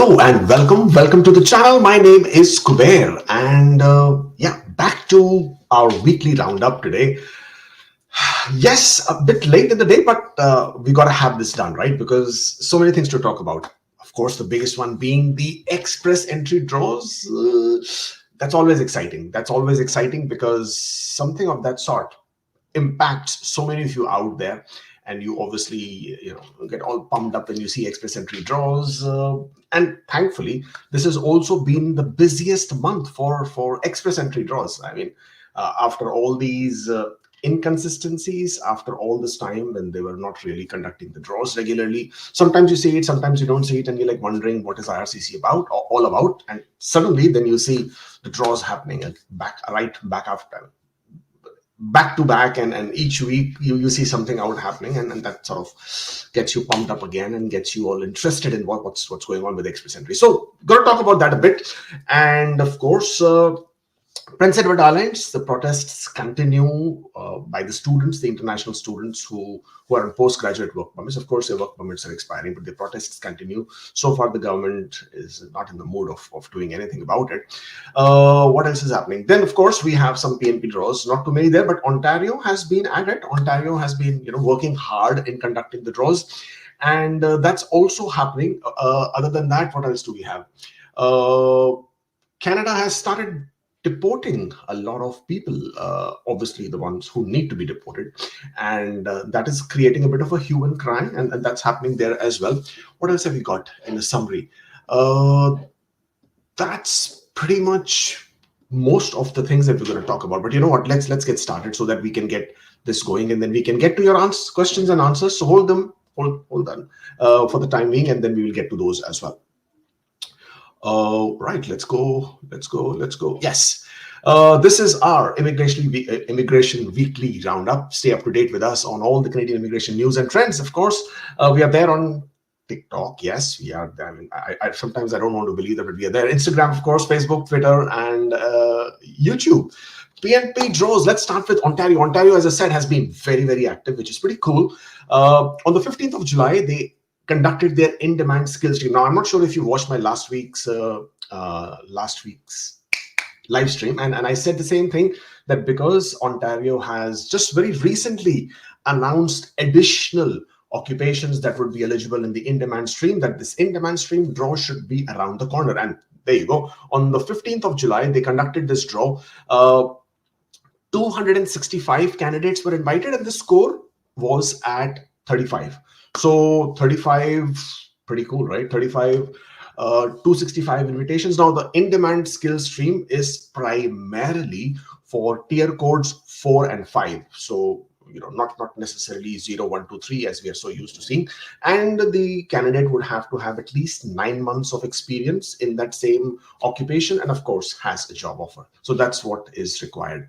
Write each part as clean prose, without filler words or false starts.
Hello and welcome to the channel. My name is Kubeir, and back to our weekly roundup today. Yes, a bit late in the day, but we got to have this done, right? Because so many things to talk about. Of course, the biggest one being the express entry draws. That's always exciting. That's always exciting because something of that sort impacts so many of you out there, and you obviously get all pumped up when you see express entry draws. And thankfully, this has also been the busiest month for express entry draws. I mean, after all these inconsistencies, after all this time when they were not really conducting the draws regularly, sometimes you see it, sometimes you don't see it, and you're like wondering what is IRCC about or all about. And suddenly then you see the draws happening and right back after, back to back, and each week you see something out happening, and that sort of gets you pumped up again and gets you all interested in what's going on with express entry. So gonna talk about that a bit. And of course, Prince Edward Islands, the protests continue by the students, the international students who are on postgraduate work permits. Of course, their work permits are expiring, but the protests continue. So far, the government is not in the mood of doing anything about it. What else is happening? Then, of course, we have some PNP draws, not too many there, but Ontario has been at it. Ontario has been working hard in conducting the draws, and that's also happening. Other than that, what else do we have? Canada has started deporting a lot of people, obviously the ones who need to be deported, and that is creating a bit of a hue and cry, and that's happening there as well. What else have we got in the summary? That's pretty much most of the things that we're going to talk about. But you know what? Let's get started so that we can get this going, and then we can get to your questions and answers. So hold on for the time being, and then we will get to those as well. Right, let's go. Yes, this is our immigration weekly roundup. Stay up to date with us on all the Canadian immigration news and trends. Of course, we are there on TikTok. Yes, we are there. I mean, I sometimes I don't want to believe that, but we are there. Instagram, of course, Facebook, Twitter, and YouTube. PNP draws. Let's start with Ontario. Ontario, as I said, has been very, very active, which is pretty cool. On the 15th of July, they conducted their in-demand skills stream. Now, I'm not sure if you watched my last week's live stream, and I said the same thing, that because Ontario has just very recently announced additional occupations that would be eligible in the in-demand stream, that this in-demand stream draw should be around the corner. And there you go. On the 15th of July, they conducted this draw. 265 candidates were invited, and the score was at 35. So 35, pretty cool, right? 35, 265 invitations. Now, the in-demand skills stream is primarily for tier codes 4 and 5. So, not necessarily 0, 1, 2, 3, as we are so used to seeing. And the candidate would have to have at least 9 months of experience in that same occupation, and of course, has a job offer. So that's what is required.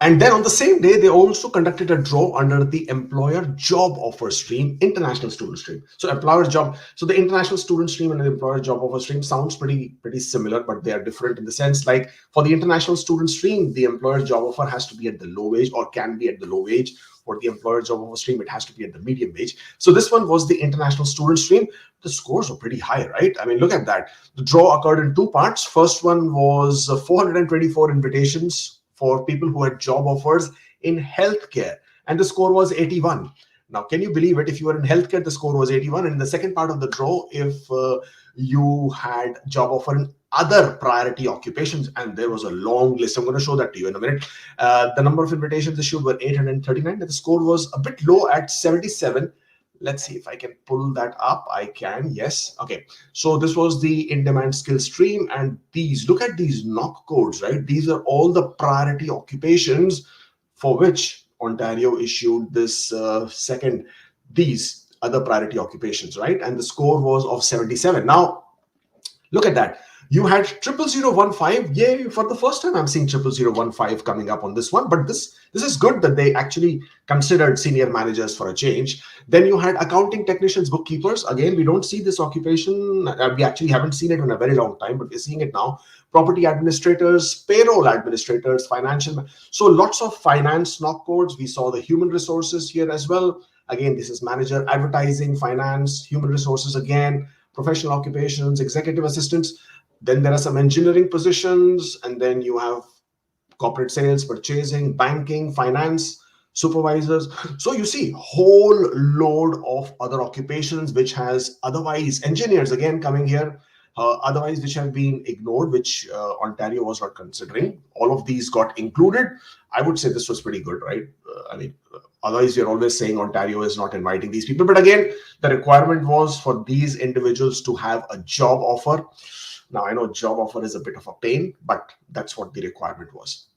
And then on the same day, they also conducted a draw under the employer job offer stream, international student stream. So employer job, so the international student stream and the employer job offer stream sounds pretty similar, but they are different in the sense, like for the international student stream, the employer job offer has to be at the low wage, or can be at the low wage. For the employer job offer stream, it has to be at the medium wage. So this one was the international student stream. The scores were pretty high, right? I mean, look at that. The draw occurred in 2 parts. First one was 424 invitations for people who had job offers in healthcare, and the score was 81. Now, can you believe it? If you were in healthcare, the score was 81. And in the second part of the draw, if you had job offer in other priority occupations, and there was a long list. I'm going to show that to you in a minute. The number of invitations issued were 839, and the score was a bit low at 77. Let's see if I can pull that up. I can, yes. Okay, so this was the in-demand skill stream, and look at these NOC codes, right? These are all the priority occupations for which Ontario issued this these other priority occupations, right? And the score was of 77. Now, look at that. You had 00015. Yay, for the first time I'm seeing 00015 coming up on this one. But this is good that they actually considered senior managers for a change. Then you had accounting technicians, bookkeepers. Again, we don't see this occupation. We actually haven't seen it in a very long time, but we're seeing it now. Property administrators, payroll administrators, financial. So lots of finance NOC codes. We saw the human resources here as well. Again, this is manager, advertising, finance, human resources again, professional occupations, executive assistants. Then there are some engineering positions, and then you have corporate sales, purchasing, banking, finance, supervisors. So you see whole load of other occupations which has otherwise, engineers again coming here, otherwise which have been ignored, which Ontario was not considering. All of these got included. I would say this was pretty good, right? Otherwise you're always saying Ontario is not inviting these people. But again, the requirement was for these individuals to have a job offer. Now, I know job offer is a bit of a pain, but that's what the requirement was.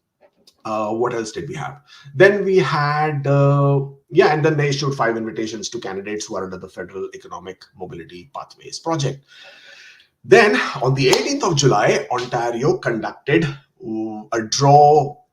What else did we have? Then we had, and then they issued 5 invitations to candidates who are under the Federal Economic Mobility Pathways Project. Then on the 18th of July, Ontario conducted a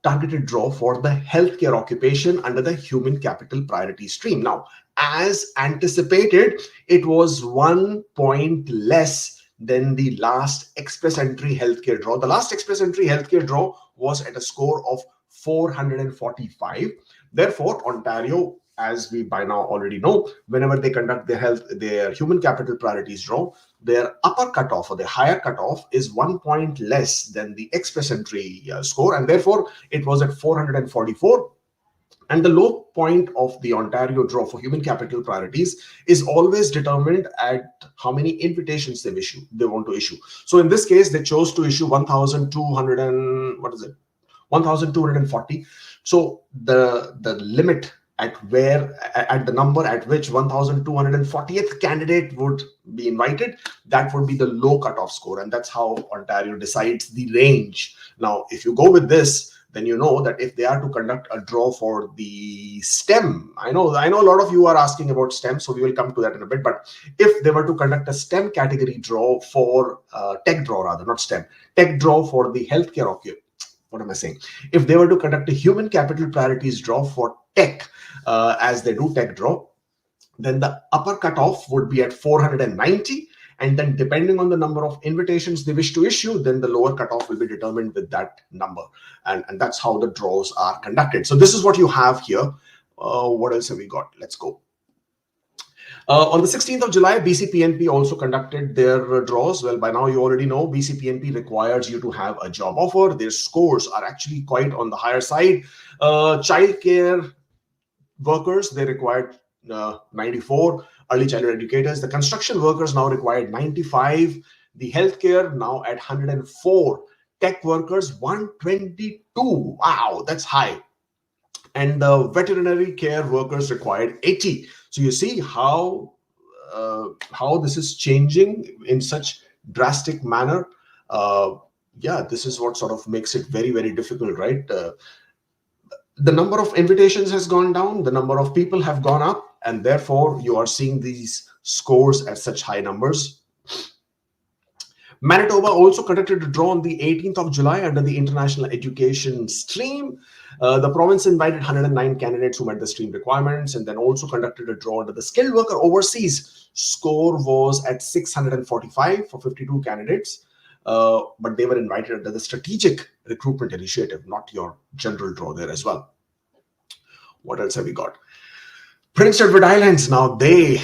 targeted draw for the healthcare occupation under the Human Capital Priority Stream. Now, as anticipated, it was 1 point less than the last express entry healthcare draw. The last express entry healthcare draw was at a score of 445. Therefore, Ontario, as we by now already know, whenever they conduct their human capital priorities draw, their upper cutoff or the higher cutoff is 1 point less than the express entry score, and therefore it was at 444. And the low point of the Ontario draw for human capital priorities is always determined at how many invitations they want to issue. So in this case, they chose to issue 1,240. So the limit at the number at which 1,240th candidate would be invited, that would be the low cutoff score, and that's how Ontario decides the range. Now, if you go with this, then you know that if they are to conduct a draw for the STEM, I know a lot of you are asking about STEM, so we will come to that in a bit. But if they were to conduct a STEM category draw for tech draw for the healthcare what am I saying? If they were to conduct a human capital priorities draw for tech, as they do tech draw, then the upper cutoff would be at 490. And then depending on the number of invitations they wish to issue, then the lower cutoff will be determined with that number. And that's how the draws are conducted. So this is what you have here. What else have we got? Let's go. On the 16th of July, BCPNP also conducted their draws. Well, by now you already know BCPNP requires you to have a job offer. Their scores are actually quite on the higher side. Childcare workers, they required 94. Early childhood educators, the construction workers now required 95. The healthcare now at 104. Tech workers 122. Wow, that's high. And the veterinary care workers required 80. So you see how this is changing in such drastic manner. This is what sort of makes it very, very difficult, right? The number of invitations has gone down, the number of people have gone up, and therefore you are seeing these scores at such high numbers. Manitoba also conducted a draw on the 18th of July under the international education stream. The province invited 109 candidates who met the stream requirements, and then also conducted a draw under the skilled worker overseas. Score was at 645 for 52 candidates. But they were invited under the strategic recruitment initiative, not your general draw there as well. What else have we got? Prince Edward Islands, now they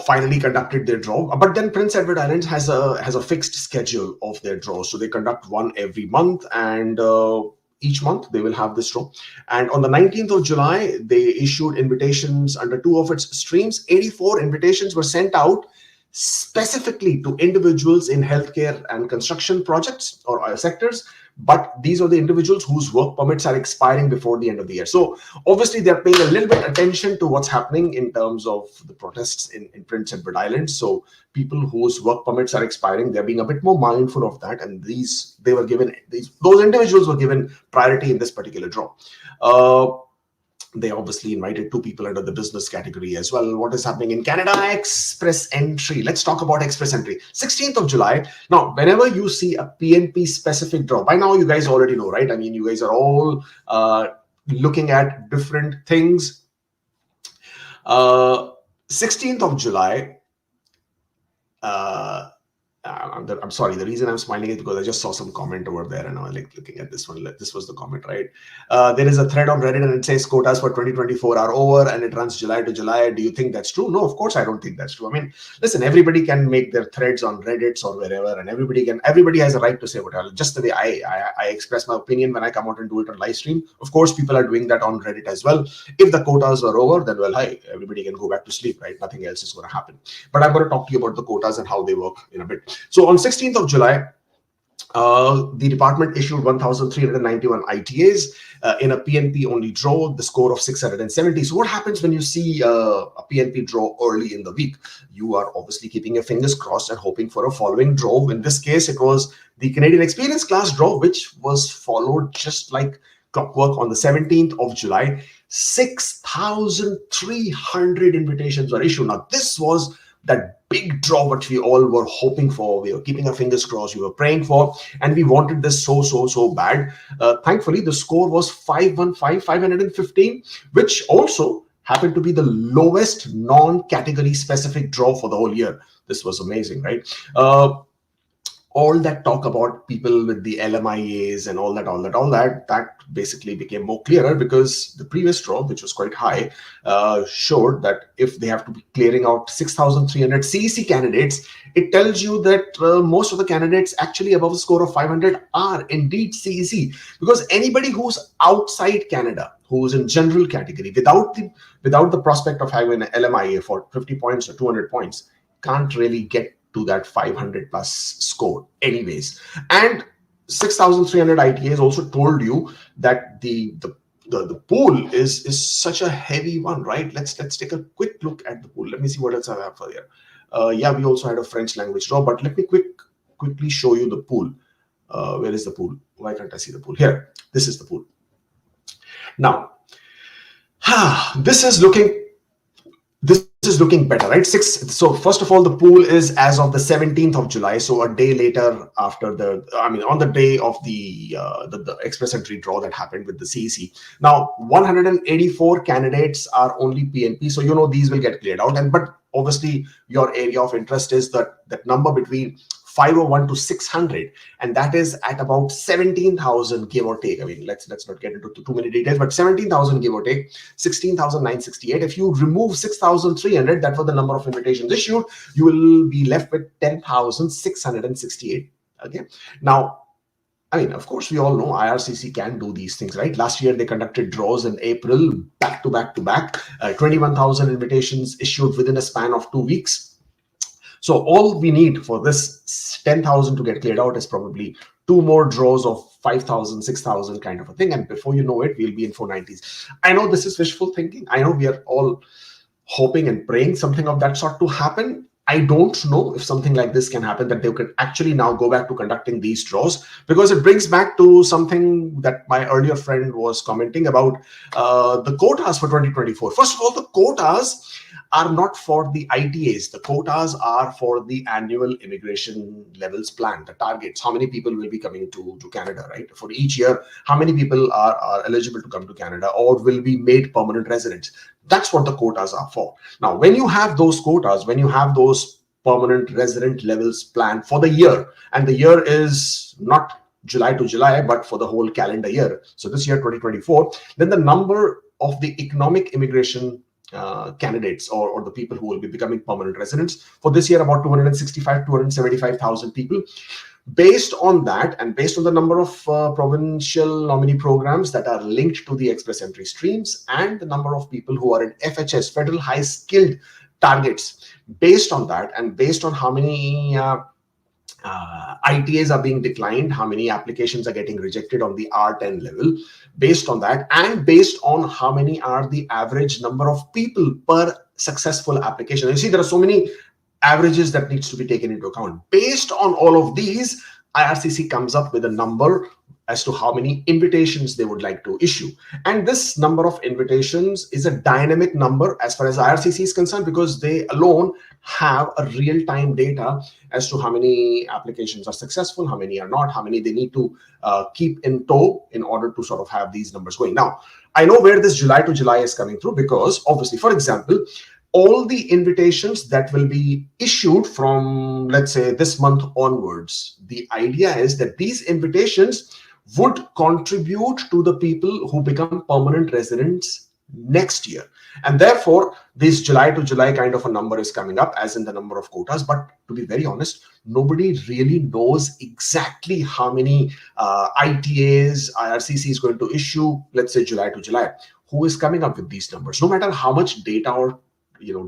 finally conducted their draw, but then Prince Edward Islands has a fixed schedule of their draws. So they conduct one every month, and each month they will have this draw. And on the 19th of July, they issued invitations under 2 of its streams. 84 invitations were sent out specifically to individuals in healthcare and construction projects or sectors, but these are the individuals whose work permits are expiring before the end of the year. So obviously they're paying a little bit attention to what's happening in terms of the protests in Prince Edward Island. So people whose work permits are expiring, they're being a bit more mindful of that, and those individuals were given priority in this particular draw. They obviously invited 2 people under the business category as well. What is happening in Canada? Express entry. Let's talk about express entry. 16th of July. Now, whenever you see a PNP specific draw, by now you guys already know, right? I mean, you guys are all looking at different things. 16th of July, I'm sorry. The reason I'm smiling is because I just saw some comment over there, and I was like looking at this one. This was the comment, right? There is a thread on Reddit, and it says quotas for 2024 are over, and it runs July to July. Do you think that's true? No, of course I don't think that's true. I mean, listen, everybody can make their threads on Reddit or wherever, and everybody has a right to say whatever. Just the way I express my opinion when I come out and do it on live stream. Of course, people are doing that on Reddit as well. If the quotas are over, then well, hi, everybody can go back to sleep, right? Nothing else is going to happen. But I'm going to talk to you about the quotas and how they work in a bit. So on 16th of July, the department issued 1,391 ITAs in a PNP only draw, the score of 670. So what happens when you see a PNP draw early in the week? You are obviously keeping your fingers crossed and hoping for a following draw. In this case, it was the Canadian Experience class draw, which was followed just like clockwork on the 17th of July. 6,300 invitations were issued. Now, this was that big draw which we all were hoping for. We were keeping our fingers crossed, we were praying for, and we wanted this so bad. Thankfully, the score was 515, which also happened to be the lowest non-category specific draw for the whole year. This was amazing, right? All that talk about people with the LMIAs and all that basically became more clearer, because the previous draw, which was quite high, showed that if they have to be clearing out 6,300 CEC candidates, it tells you that most of the candidates actually above a score of 500 are indeed CEC, because anybody who's outside Canada, who's in general category, without the prospect of having an LMIA for 50 points or 200 points, can't really get to that 500 plus score anyways. And 6,300 ITAs also told you that the pool is such a heavy one, right? Let's take a quick look at the pool. Let me see what else I have for here. Yeah, we also had a French language draw, but let me quickly show you the pool. Where is the pool? Why can't I see the pool? Here, this is the pool. Now, this is looking better, right? So first of all, the pool is as of the 17th of July, so a day later after on the day of the express entry draw that happened with the CEC. Now 184 candidates are only PNP, so these will get cleared out. But obviously your area of interest is that number between 501 to 600, and that is at about 17,000 give or take. I mean, let's not get into too many details, but 17,000 give or take, 16,968. If you remove 6,300, that was the number of invitations issued, you will be left with 10,668. Okay. Now, I mean, of course, we all know IRCC can do these things, right? Last year, they conducted draws in April, back to back, 21,000 invitations issued within a span of 2 weeks. So all we need for this 10,000 to get cleared out is probably 2 more draws of 5,000, 6,000 kind of a thing. And before you know it, we'll be in 490s. I know this is wishful thinking. I know we are all hoping and praying something of that sort to happen. I don't know if something like this can happen, that they could actually now go back to conducting these draws, because it brings back to something that my earlier friend was commenting about, the quotas for 2024. First of all, the quotas are not for the ITAs. The quotas are for the annual immigration levels plan, the targets, how many people will be coming to Canada, right? For each year, how many people are eligible to come to Canada or will be made permanent residents. That's what the quotas are for. Now, when you have those quotas, when you have those permanent resident levels planned for the year, and the year is not July to July, but for the whole calendar year, so this year 2024, then the number of the economic immigration candidates or the people who will be becoming permanent residents for this year, about 275,000 people. Based on that, and based on the number of provincial nominee programs that are linked to the express entry streams, and the number of people who are in FHS, federal high skilled targets, based on that, and based on how many ITAs are being declined, how many applications are getting rejected on the R10 level, based on that, and based on how many are the average number of people per successful application. You see, there are so many averages that needs to be taken into account. Based on all of these, IRCC comes up with a number as to how many invitations they would like to issue. And this number of invitations is a dynamic number as far as IRCC is concerned, because they alone have a real-time data as to how many applications are successful, how many are not, how many they need to keep in tow in order to sort of have these numbers going. Now, I know where this July to July is coming through, because obviously, for example, all the invitations that will be issued from, let's say, this month onwards, the idea is that these invitations would contribute to the people who become permanent residents next year. And therefore, this July to July kind of a number is coming up, as in the number of quotas. But to be very honest, nobody really knows exactly how many ITAs IRCC is going to issue, let's say July to July. Who is coming up with these numbers? No matter how much data or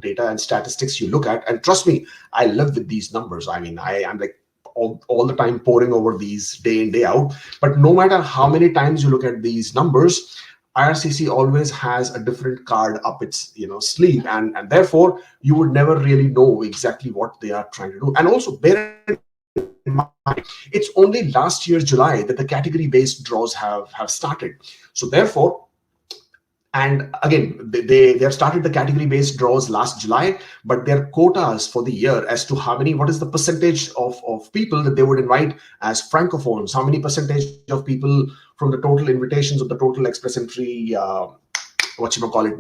data and statistics you look at, and trust me, I live with these numbers. I mean, I'm like all the time poring over these day in day out. But no matter how many times you look at these numbers, IRCC always has a different card up its sleeve, and therefore you would never really know exactly what they are trying to do. And also bear in mind, it's only last year July that the category based draws have started. So therefore, and again, they have started the category based draws last July, but their quotas for the year as to what is the percentage of people that they would invite as francophones, how many percentage of people from the total invitations of the total express entry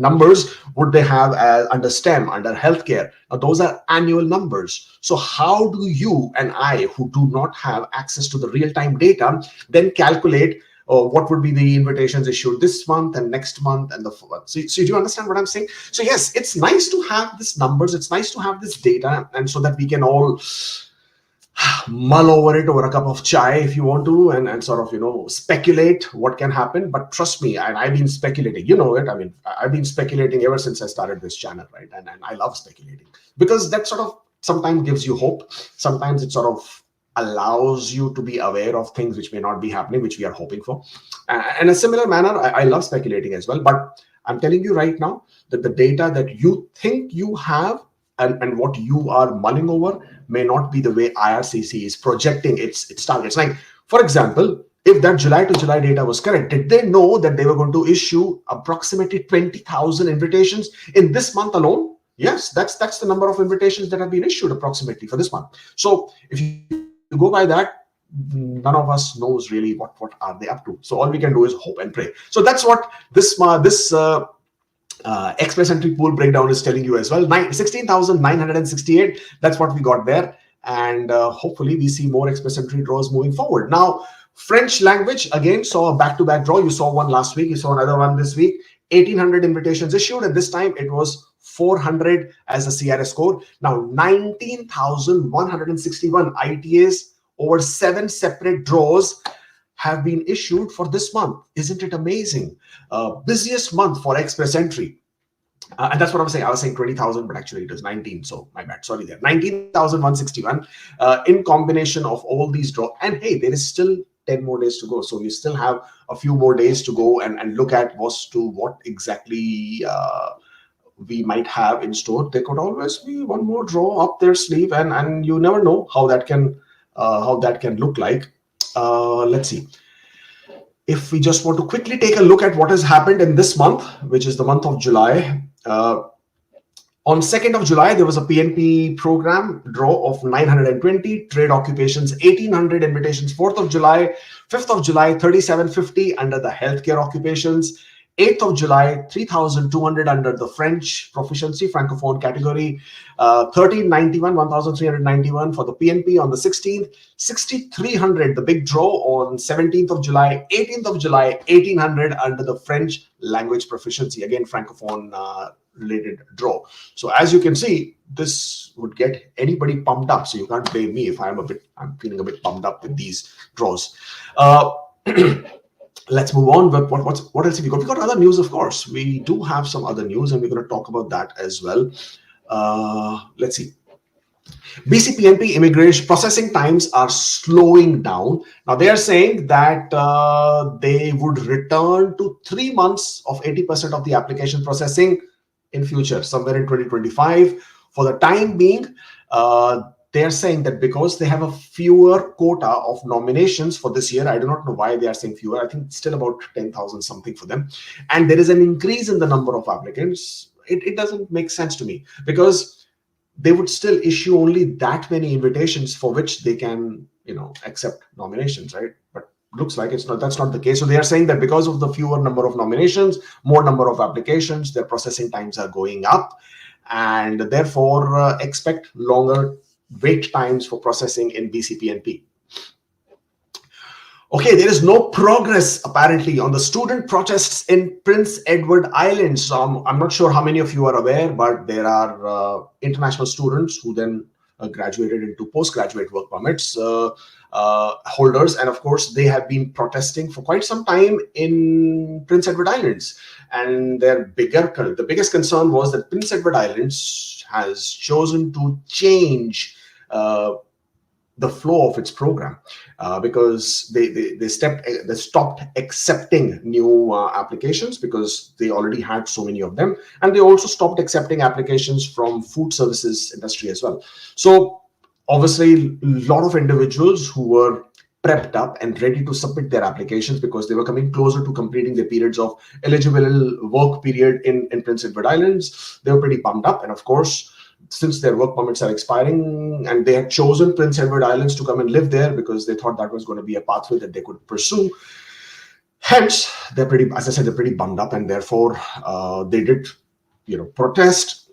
numbers would they have under STEM, under healthcare. Now those are annual numbers. So how do you and I, who do not have access to the real-time data, then calculate what would be the invitations issued this month and next month and the so do you understand what I'm saying? So yes, it's nice to have these numbers, it's nice to have this data, and so that we can all mull over it over a cup of chai if you want to, and sort of speculate what can happen. But trust me, and I've been speculating, it. I mean, I've been speculating ever since I started this channel, right? And I love speculating because that sort of sometimes gives you hope. Sometimes it sort of allows you to be aware of things which may not be happening, which we are hoping for. In a similar manner, I love speculating as well. But I'm telling you right now that the data that you think you have and what you are mulling over may not be the way IRCC is projecting its targets. Like, for example, if that July to July data was correct, did they know that they were going to issue approximately 20,000 invitations in this month alone? Yes, that's the number of invitations that have been issued approximately for this month. So if you go by that, none of us knows really what are they up to. So all we can do is hope and pray. So that's what this express entry pool breakdown is telling you as well. 16,968. That's what we got there, and hopefully we see more express entry draws moving forward. Now, French language again saw a back-to-back draw. You saw one last week. You saw another one this week. 1,800 invitations issued, and this time it was 400 as a CRS score. Now 19,161 ITAs over 7 separate draws have been issued for this month. Isn't it amazing? Busiest month for express entry. And that's what I was saying. I was saying 20,000, but actually it was 19. So my bad. Sorry there. 19,161 in combination of all these draws. And hey, there is still 10 more days to go. So you still have a few more days to go and look at what exactly we might have in store. There could always be one more draw up their sleeve, and you never know how that can look like. Let's see. If we just want to quickly take a look at what has happened in this month, which is the month of July. On 2nd of July, there was a PNP program draw of 920, trade occupations 1,800 invitations. 4th of July, 5th of July, 3,750 under the healthcare occupations. 8th of July, 3,200 under the French proficiency francophone category. 1,391, 1,391 for the PNP on the 16th. 6,300 the big draw on 17th of July. 18th of July, 1,800 under the French language proficiency, again francophone related draw. So as you can see, this would get anybody pumped up. So you can't blame me if I'm feeling a bit pumped up with these draws. Let's move on. But what else have we got? We got other news, of course. We do have some other news, and we're going to talk about that as well. Let's see. BCPNP immigration processing times are slowing down. Now they are saying that they would return to 3 months of 80% of the application processing in future, somewhere in 2025. For the time being, they're saying that because they have a fewer quota of nominations for this year, I do not know why they are saying fewer. I think it's still about 10,000 something for them. And there is an increase in the number of applicants. It doesn't make sense to me, because they would still issue only that many invitations for which they can, accept nominations, right? But looks like that's not the case. So they are saying that because of the fewer number of nominations, more number of applications, their processing times are going up. and therefore expect longer wait times for processing in BCPNP. Okay, there is no progress apparently on the student protests in Prince Edward Island. So I'm not sure how many of you are aware, but there are international students who then graduated into postgraduate work permits holders, and of course they have been protesting for quite some time in Prince Edward Islands. And the biggest concern was that Prince Edward Islands has chosen to change the flow of its program because they stopped accepting new applications because they already had so many of them, and they also stopped accepting applications from food services industry as well. So obviously a lot of individuals who were prepped up and ready to submit their applications because they were coming closer to completing their periods of eligible work period in Prince Edward Islands, they were pretty pumped up. And of course, since their work permits are expiring and they had chosen Prince Edward Islands to come and live there because they thought that was going to be a pathway that they could pursue. Hence, they're pretty, as I said, they're pretty bummed up, and therefore they did, protest.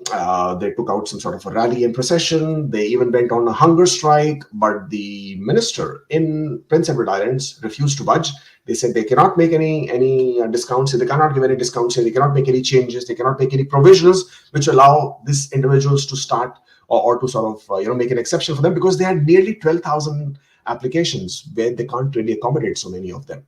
They took out some sort of a rally and procession. They even went on a hunger strike, but the minister in Prince Edward Islands refused to budge. They said they cannot make any discounts. They cannot give any discounts. They cannot make any changes. They cannot make any provisions which allow these individuals to start or to sort of make an exception for them, because they had nearly 12,000 applications where they can't really accommodate so many of them.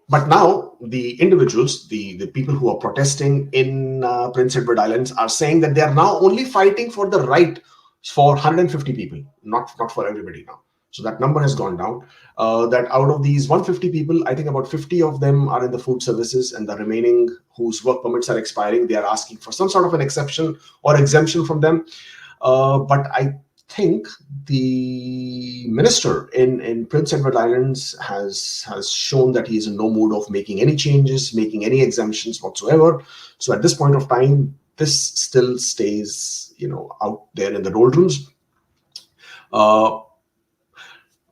But now the individuals, the people who are protesting in Prince Edward Islands are saying that they are now only fighting for the right for 150 people, not for everybody now. So that number has gone down. That out of these 150 people, I think about 50 of them are in the food services, and the remaining whose work permits are expiring, they are asking for some sort of an exception or exemption from them. But I think the minister in Prince Edward Islands has shown that he is in no mood of making any changes, making any exemptions whatsoever. So at this point of time, this still stays, out there in the doldrums.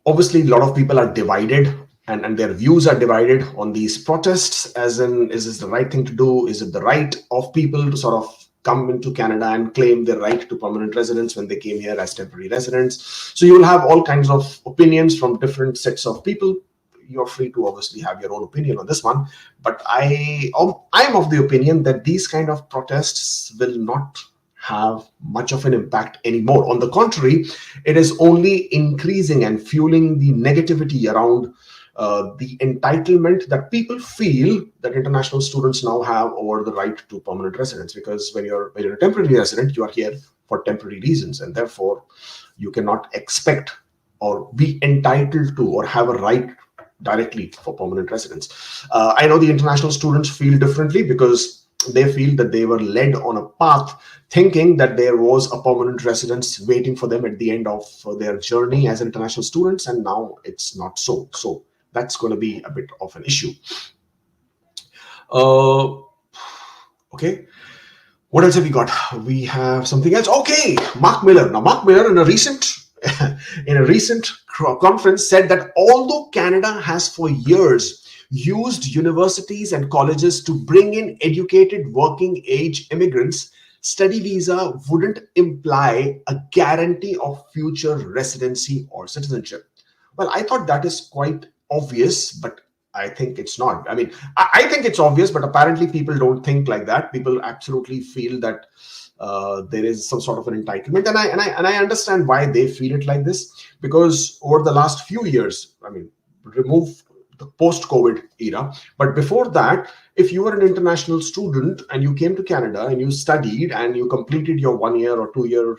Obviously, a lot of people are divided, and their views are divided on these protests, as in, is this the right thing to do? Is it the right of people to sort of come into Canada and claim their right to permanent residence when they came here as temporary residents? So you will have all kinds of opinions from different sets of people. You're free to obviously have your own opinion on this one, but I'm of the opinion that these kind of protests will not have much of an impact anymore. On the contrary, it is only increasing and fueling the negativity around the entitlement that people feel that international students now have over the right to permanent residence. Because when you're a temporary resident, you are here for temporary reasons, and therefore you cannot expect or be entitled to or have a right directly for permanent residence. I know the international students feel differently because they feel that they were led on a path thinking that there was a permanent residence waiting for them at the end of their journey as international students, and now it's not so. So that's going to be a bit of an issue. Okay. What else have we got? We have something else. Okay, Mark Miller. Now, Mark Miller in a recent conference said that although Canada has for years used universities and colleges to bring in educated working age immigrants, study visa wouldn't imply a guarantee of future residency or citizenship. Well, I thought that is quite obvious, but I think it's not. I mean, I think it's obvious, but apparently people don't think like that. People absolutely feel that there is some sort of an entitlement, and I understand why they feel it like this, because over the last few years, I mean, remove the post-COVID era, but before that, if you were an international student and you came to Canada and you studied and you completed your 1 year or 2 year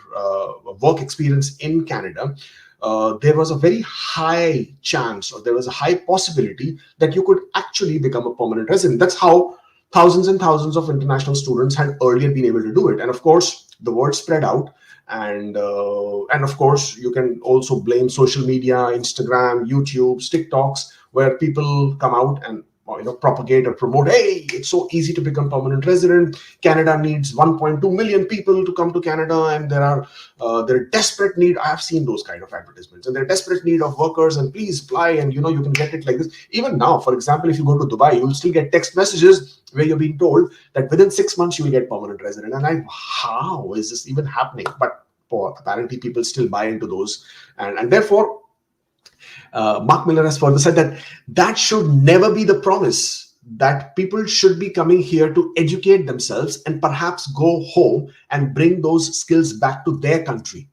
work experience in Canada, there was a very high chance, or there was a high possibility that you could actually become a permanent resident. That's how thousands and thousands of international students had earlier been able to do it. And of course, the word spread out. And of course, you can also blame social media, Instagram, YouTube, TikToks, where people come out and propagate or promote, hey, it's so easy to become permanent resident. Canada needs 1.2 million people to come to Canada, and they're desperate need. I have seen those kind of advertisements, and they're desperate need of workers, and please apply, and you can get it like this. Even now, for example, if you go to Dubai, you'll still get text messages where you're being told that within 6 months you will get permanent resident. And how is this even happening? But apparently people still buy into those, and therefore Mark Miller has further said that should never be the promise, that people should be coming here to educate themselves and perhaps go home and bring those skills back to their country.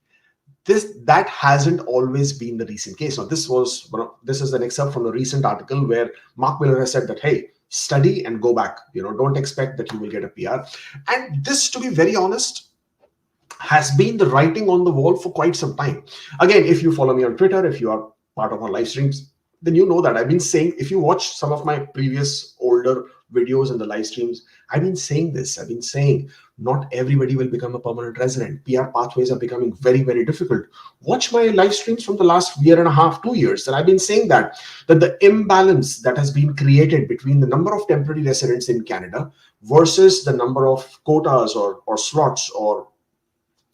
That hasn't always been the recent case. Now, this is an excerpt from a recent article where Mark Miller has said that, hey, study and go back. Don't expect that you will get a PR. And this, to be very honest, has been the writing on the wall for quite some time. Again, if you follow me on Twitter, if you are part of our live streams, then you know that I've been saying, if you watch some of my previous older videos and the live streams, I've been saying this. I've been saying not everybody will become a permanent resident. PR pathways are becoming very, very difficult. Watch my live streams from the last year and a half, 2 years, and I've been saying that the imbalance that has been created between the number of temporary residents in Canada versus the number of quotas or slots or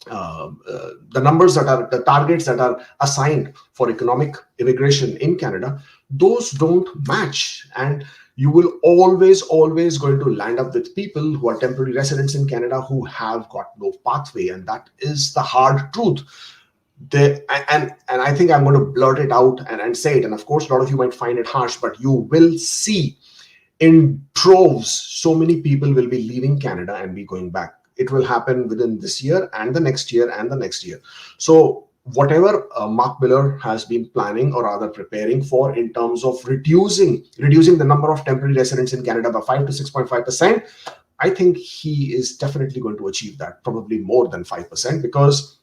the numbers that are the targets that are assigned for economic immigration in Canada, those don't match, and you will always going to land up with people who are temporary residents in Canada who have got no pathway, and that is the hard truth. And I think I'm going to blurt it out and say it, and of course a lot of you might find it harsh, but you will see in troves so many people will be leaving Canada and be going back. It will happen within this year and the next year and the next year. So whatever Mark Miller has been planning or rather preparing for in terms of reducing the number of temporary residents in Canada by 5 to 6.5%, I think he is definitely going to achieve that, probably more than 5%, because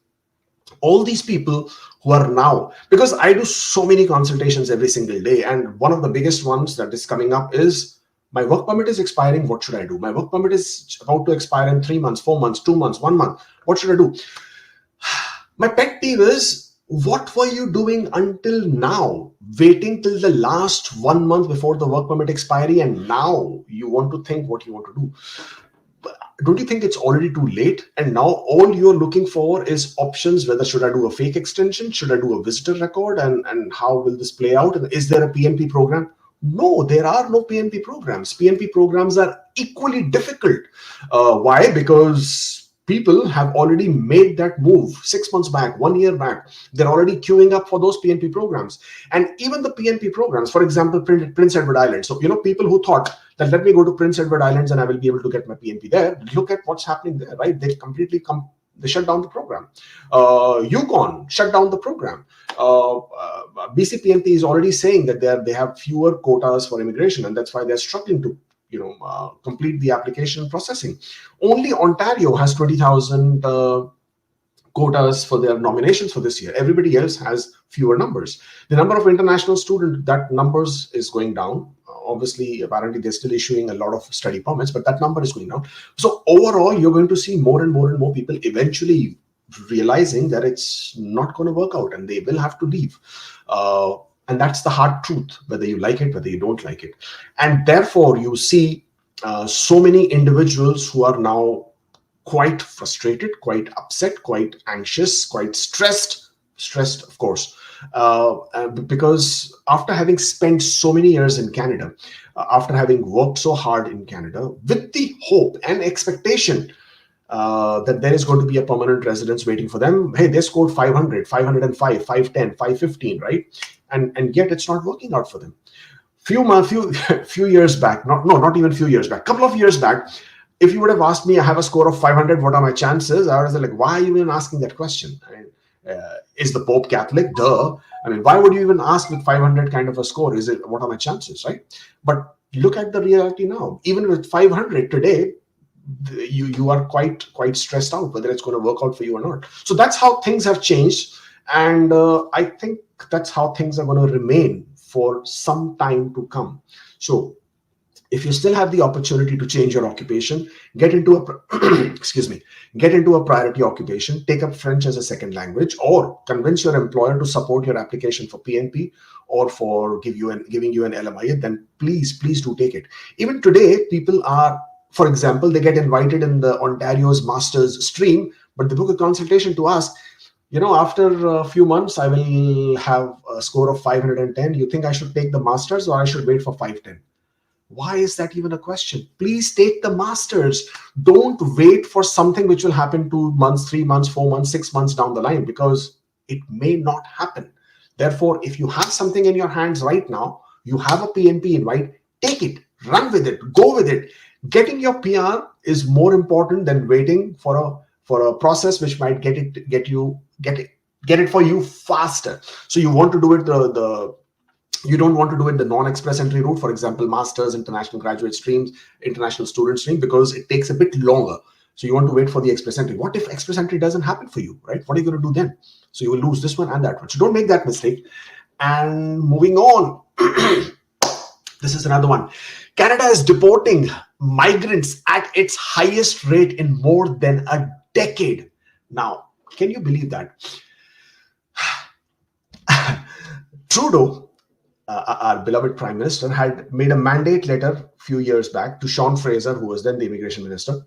all these people who are now, because I do so many consultations every single day, and one of the biggest ones that is coming up is, my work permit is expiring. What should I do? My work permit is about to expire in 3 months, 4 months, 2 months, 1 month. What should I do? My pet peeve is, what were you doing until now? Waiting till the last 1 month before the work permit expiry, and now you want to think what you want to do. Don't you think it's already too late? And now all you're looking for is options, whether should I do a fake extension? Should I do a visitor record? And how will this play out? And is there a PNP program? No, there are no PNP programs. PNP programs are equally difficult. Why? Because people have already made that move 6 months back, 1 year back. They're already queuing up for those PNP programs. And even the PNP programs, for example, Prince Edward Island. So, people who thought that let me go to Prince Edward Islands and I will be able to get my PNP there. Look at what's happening there, right? They shut down the program. Yukon shut down the program. BCPNP is already saying that they have fewer quotas for immigration, and that's why they're struggling to complete the application processing. Only Ontario has 20,000 quotas for their nominations for this year. Everybody else has fewer numbers. The number of international students, that numbers is going down. Obviously, apparently they're still issuing a lot of study permits, but that number is going down. So overall, you're going to see more and more people eventually realizing that it's not going to work out and they will have to leave. And that's the hard truth, whether you like it, whether you don't like it. And therefore, you see so many individuals who are now quite frustrated, quite upset, quite anxious, quite stressed, of course, because after having spent so many years in Canada, after having worked so hard in Canada, with the hope and expectation that there is going to be a permanent residence waiting for them. Hey, they scored 500, 505, 510, 515, right? And yet it's not working out for them. Few years back, not even few years back, couple of years back, if you would have asked me, I have a score of 500, what are my chances? I was like, why are you even asking that question? I mean, is the Pope Catholic? Duh. I mean, why would you even ask with 500 kind of a score? What are my chances, right? But look at the reality now. Even with 500 today, you are quite stressed out whether it's going to work out for you or not. So that's how things have changed, and I think that's how things are going to remain for some time to come. So if you still have the opportunity to change your occupation, get into a excuse me, get into a priority occupation, take up French as a second language, or convince your employer to support your application for PNP or for giving you an LMI, then please do take it. Even today, people are, for example, they get invited in the Ontario's Masters stream, but they book a consultation to ask, after a few months, I will have a score of 510. You think I should take the Masters or I should wait for 510? Why is that even a question? Please take the Masters. Don't wait for something which will happen 2 months, 3 months, 4 months, 6 months down the line, because it may not happen. Therefore, if you have something in your hands right now, you have a PNP invite, take it, run with it, go with it. Getting your PR is more important than waiting for a process which might get it for you faster. So you want to do it you don't want to do it the non-express entry route, for example, Masters, international graduate streams, international student stream, because it takes a bit longer. So you want to wait for the express entry. What if express entry doesn't happen for you, right? What are you going to do then? So you will lose this one and that one. So don't make that mistake. And moving on, this is another one. Canada is deporting migrants at its highest rate in more than a decade. Now, can you believe that? Trudeau, our beloved Prime Minister, had made a mandate letter a few years back to Sean Fraser, who was then the Immigration Minister.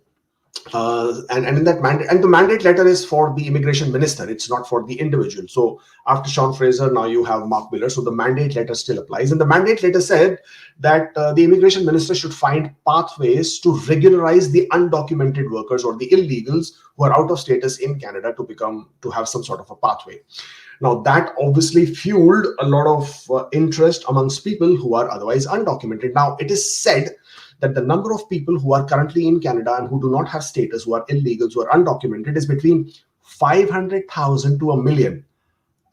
And in that mandate, and the mandate letter is for the Immigration Minister, it's not for the individual. So after Sean Fraser, now you have Mark Miller. So the mandate letter still applies. And the mandate letter said that the Immigration Minister should find pathways to regularize the undocumented workers or the illegals who are out of status in Canada to have some sort of a pathway. Now, that obviously fueled a lot of interest amongst people who are otherwise undocumented. Now, it is said that the number of people who are currently in Canada and who do not have status, who are illegals, who are undocumented, is between 500,000 to 1 million.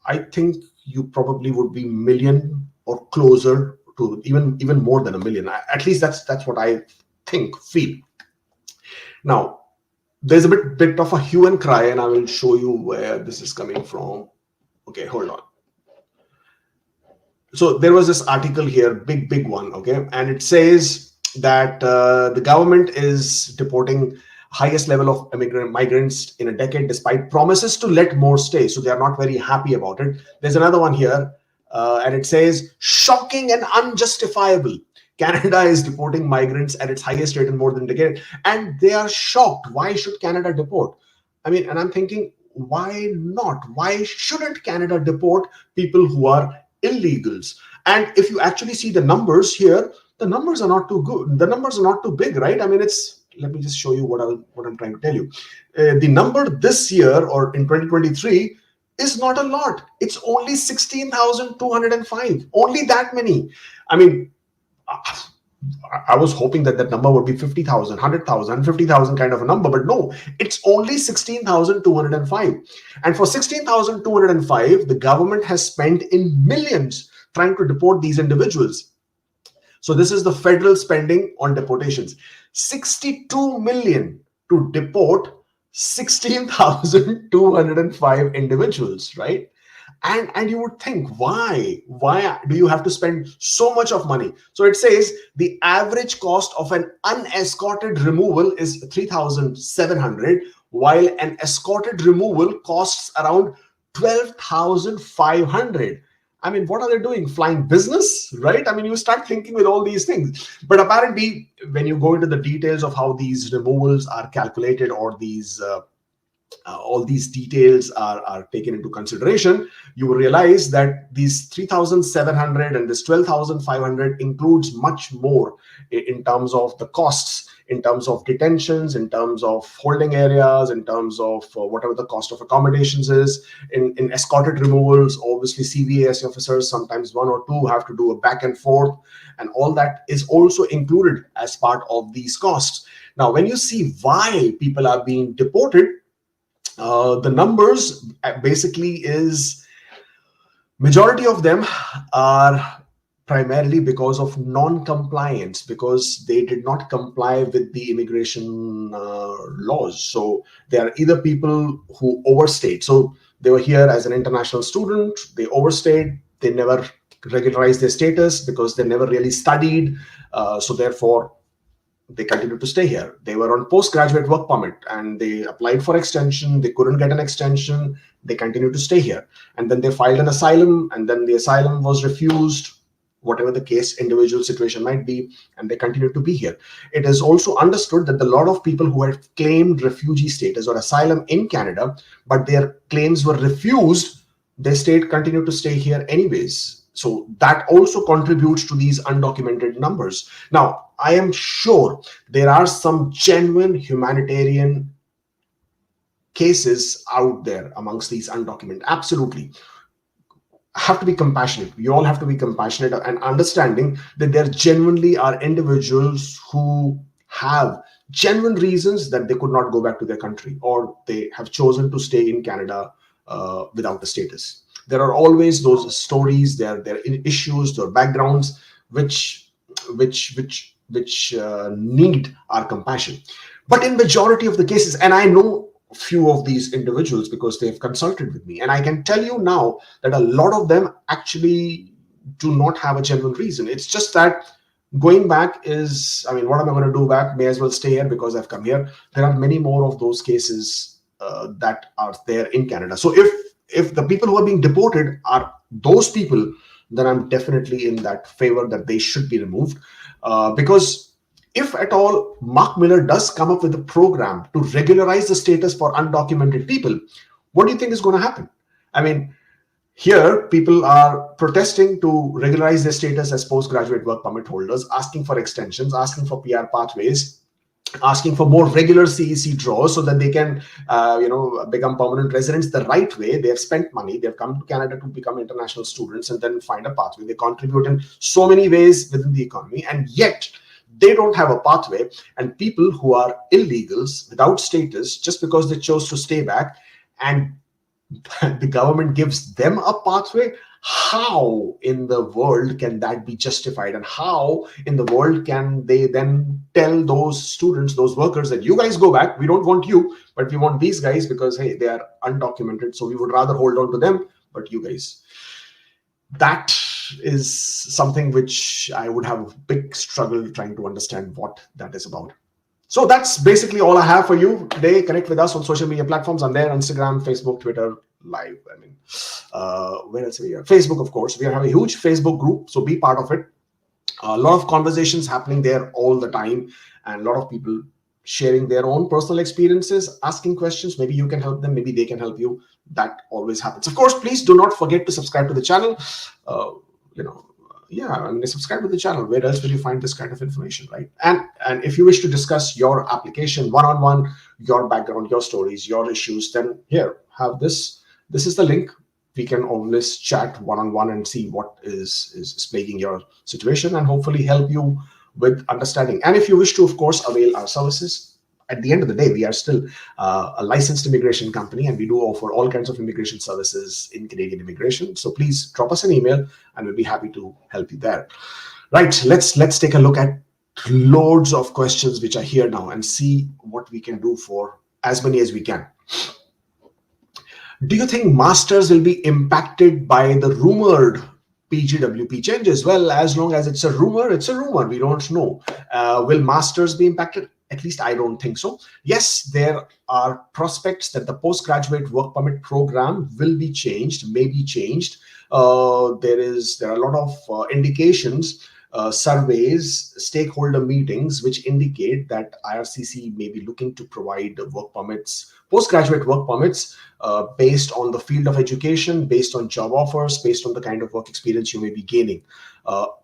I think you probably would be million or closer to even more than 1 million. At least that's what I feel. Now, there's a bit of a hue and cry, and I will show you where this is coming from. Okay, hold on. So there was this article here, big one, okay, and it says that the government is deporting highest level of migrants in a decade despite promises to let more stay. So they are not very happy about it. There's another one here, and it says, shocking and unjustifiable. Canada is deporting migrants at its highest rate in more than a decade, and they are shocked. Why should Canada deport? I mean, and I'm thinking, why not? Why shouldn't Canada deport people who are illegals? And if you actually see the numbers here, the numbers are not too good. The numbers are not too big, right? I mean, let me just show you what I'm trying to tell you. The number this year or in 2023 is not a lot. It's only 16,205. Only that many. I mean, I was hoping that number would be 50,000, 100,000, 50,000 kind of a number, but no, it's only 16,205. And for 16,205, the government has spent in millions trying to deport these individuals. So this is the federal spending on deportations. 62 million to deport 16,205 individuals, right? And you would think, why do you have to spend so much of money? So it says the average cost of an unescorted removal is 3,700, while an escorted removal costs around 12,500. I mean, what are they doing? Flying business, right? I mean, you start thinking with all these things. But apparently, when you go into the details of how these removals are calculated, or all these details are taken into consideration, you will realize that these 3,700 and this 12,500 includes much more in terms of the costs, in terms of detentions, in terms of holding areas, in terms of whatever the cost of accommodations is. In escorted removals, obviously CVAS officers, sometimes one or two, have to do a back and forth, and all that is also included as part of these costs. Now, when you see why people are being deported, the numbers basically is majority of them are primarily because of non-compliance, because they did not comply with the immigration laws. So they are either people who overstayed. So they were here as an international student, they overstayed, they never regularize their status because they never really studied. So therefore, they continue to stay here. They were on postgraduate work permit and they applied for extension. They couldn't get an extension. They continue to stay here. And then they filed an asylum, and then the asylum was refused, whatever the case, individual situation might be, and they continue to be here. It is also understood that a lot of people who had claimed refugee status or asylum in Canada, but their claims were refused, they continue to stay here anyways. So that also contributes to these undocumented numbers. Now, I am sure there are some genuine humanitarian cases out there amongst these undocumented. Absolutely. Have to be compassionate. We all have to be compassionate and understanding that there genuinely are individuals who have genuine reasons that they could not go back to their country, or they have chosen to stay in Canada without a status. There are always those stories, there are issues, there are backgrounds which need our compassion. But in majority of the cases, and I know few of these individuals because they've consulted with me, and I can tell you now that a lot of them actually do not have a genuine reason. It's just that going back is, I mean, what am I going to do back? May as well stay here because I've come here. There are many more of those cases that are there in Canada. So if the people who are being deported are those people, then I'm definitely in that favor that they should be removed. Because if at all Mark Miller does come up with a program to regularize the status for undocumented people, what do you think is going to happen? I mean, here people are protesting to regularize their status as postgraduate work permit holders, asking for extensions, asking for PR pathways, asking for more regular CEC draws so that they can, become permanent residents the right way. They have spent money. They have come to Canada to become international students and then find a pathway. They contribute in so many ways within the economy, and yet they don't have a pathway. And people who are illegals without status, just because they chose to stay back, and the government gives them a pathway, how in the world can that be justified? And how in the world can they then tell those students, those workers, that you guys go back, we don't want you, but we want these guys because, hey, they are undocumented, so we would rather hold on to them, but you guys. That is something which I would have a big struggle trying to understand what that is about. So that's basically all I have for you today. Connect with us on social media platforms. I'm there: Instagram, Facebook, Twitter, live. I mean, where else are we here? Facebook, of course. We have a huge Facebook group, so be part of it. A lot of conversations happening there all the time, and a lot of people sharing their own personal experiences, asking questions. Maybe you can help them, maybe they can help you. That always happens. Of course, please do not forget to subscribe to the channel. Subscribe to the channel. Where else will you find this kind of information, right? And if you wish to discuss your application one-on-one, your background, your stories, your issues, then here, have this. This is the link. We can always chat one-on-one and see what is plaguing your situation and hopefully help you with understanding. And if you wish to, of course, avail our services, at the end of the day, we are still a licensed immigration company, and we do offer all kinds of immigration services in Canadian immigration. So please drop us an email and we'll be happy to help you there. Right, let's take a look at loads of questions which are here now and see what we can do for as many as we can. Do you think masters will be impacted by the rumored PGWP changes? Well, as long as it's a rumor, it's a rumor. We don't know. Will masters be impacted? At least I don't think so. Yes, there are prospects that the postgraduate work permit program will be changed, may be changed. There are a lot of indications, surveys, stakeholder meetings, which indicate that IRCC may be looking to provide work permits, postgraduate work permits, based on the field of education, based on job offers, based on the kind of work experience you may be gaining.